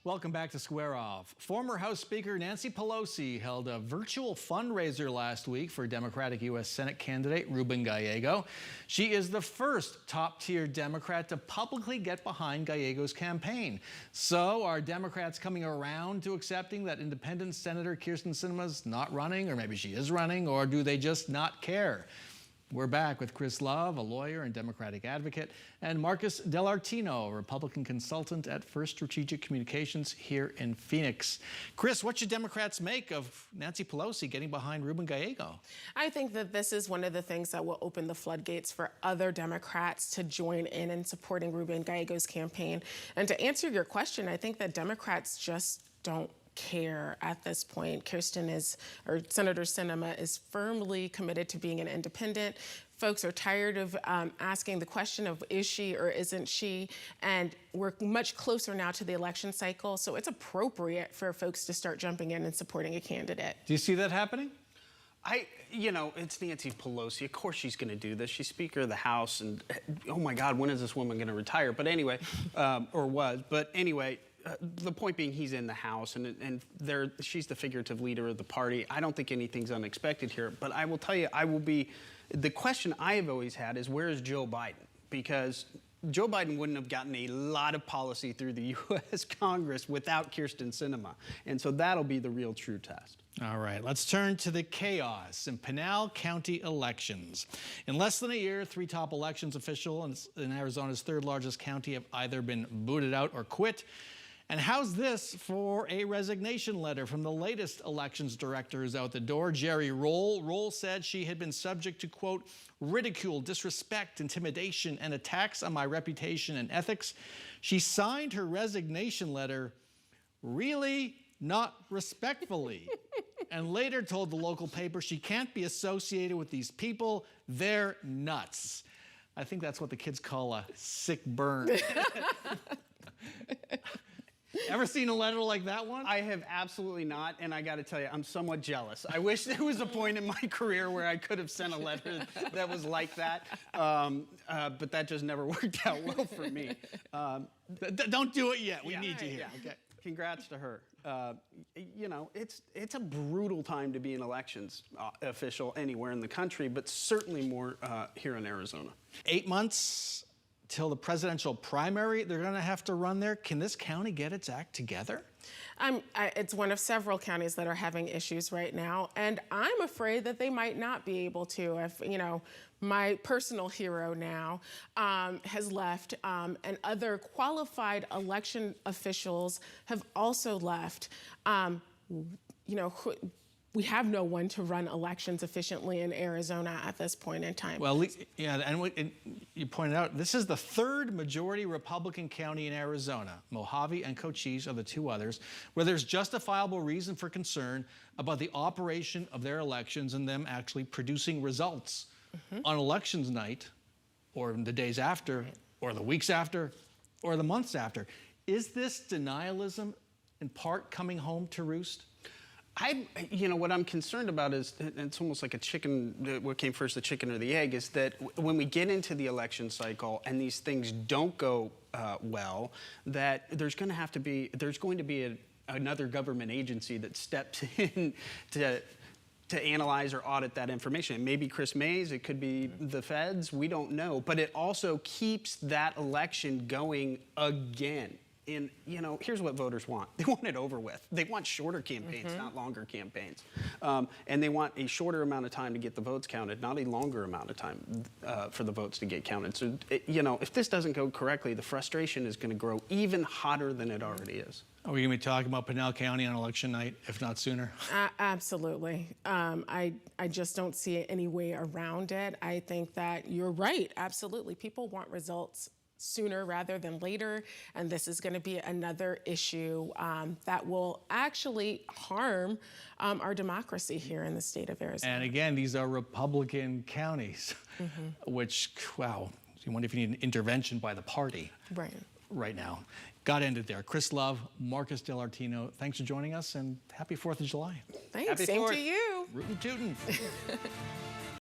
Welcome back to Square Off. Former House Speaker Nancy Pelosi held a virtual fundraiser last week for Democratic U.S. Senate candidate Ruben Gallego. She is the first top-tier Democrat to publicly get behind Gallego's campaign. So are Democrats coming around to accepting that independent Senator Kyrsten Sinema's not running, or maybe she is running, or do they just not care? We're back with Chris Love, a lawyer and Democratic advocate, and Marcus Dellartino, a Republican consultant at First Strategic Communications here in Phoenix. Chris, what should Democrats make of Nancy Pelosi getting behind Ruben Gallego? I think that this is one of the things that will open the floodgates for other Democrats to join in supporting Ruben Gallego's campaign. And to answer your question, I think that Democrats just don't care at this point. Senator Sinema is firmly committed to being an independent. Folks are tired of asking the question of is she or isn't she, and we're much closer now to the election cycle, so it's appropriate for folks to start jumping in and supporting a candidate. Do you see that happening? It's Nancy Pelosi. Of course she's going to do this. She's Speaker of the House, and oh my God, when is this woman going to retire? But anyway, the point being, he's in the House, and she's the figurative leader of the party. I don't think anything's unexpected here, but I will tell you, the question I have always had is, where is Joe Biden? Because Joe Biden wouldn't have gotten a lot of policy through the U.S. Congress without Kyrsten Sinema, and so that'll be the real true test. All right, let's turn to the chaos in Pinal County elections. In less than a year, 3 top elections officials in Arizona's third largest county have either been booted out or quit. And how's this for a resignation letter from the latest elections director who's out the door, Jerry Roll. Roll said she had been subject to, quote, ridicule, disrespect, intimidation, and attacks on my reputation and ethics. She signed her resignation letter really not respectfully, and later told the local paper she can't be associated with these people. They're nuts. I think that's what the kids call a sick burn. Ever seen a letter like that one? I have absolutely not, and I got to tell you, I'm somewhat jealous. I wish there was a point in my career where I could have sent a letter that was like that, but that just never worked out well for me. Don't do it yet. We need you here. Yeah. Okay. Congrats to her. It's a brutal time to be an elections official anywhere in the country, but certainly more here in Arizona. 8 months till the presidential primary they're going to have to run there. Can this county get its act together? It's one of several counties that are having issues right now, and I'm afraid that they might not be able to. If, my personal hero now has left, and other qualified election officials have also left. We have no one to run elections efficiently in Arizona at this point in time. Well, yeah, and you pointed out, this is the third majority Republican county in Arizona. Mojave and Cochise are the 2 others, where there's justifiable reason for concern about the operation of their elections and them actually producing results on elections night, or the days after, or the weeks after, or the months after. Is this denialism in part coming home to roost? What I'm concerned about is, it's almost like a chicken, what came first, the chicken or the egg, is that when we get into the election cycle and these things don't go well, that there's going to be another government agency that steps in to analyze or audit that information. It may be Chris Mays, it could be the feds, we don't know, but it also keeps that election going again. And, here's what voters want. They want it over with. They want shorter campaigns, not longer campaigns. And they want a shorter amount of time to get the votes counted, not a longer amount of time for the votes to get counted. So, if this doesn't go correctly, the frustration is going to grow even hotter than it already is. Are we going to be talking about Pinal County on election night, if not sooner? Absolutely. I just don't see any way around it. I think that you're right. Absolutely. People want results sooner rather than later, and this is going to be another issue that will actually harm our democracy here in the state of Arizona. And again, these are Republican counties, which, wow, you wonder if you need an intervention by the party right now. Got to end it there. Chris Love, Marcus Dellartino, thanks for joining us, and happy 4th of July. Thanks. Same to you. Rootin' tootin'.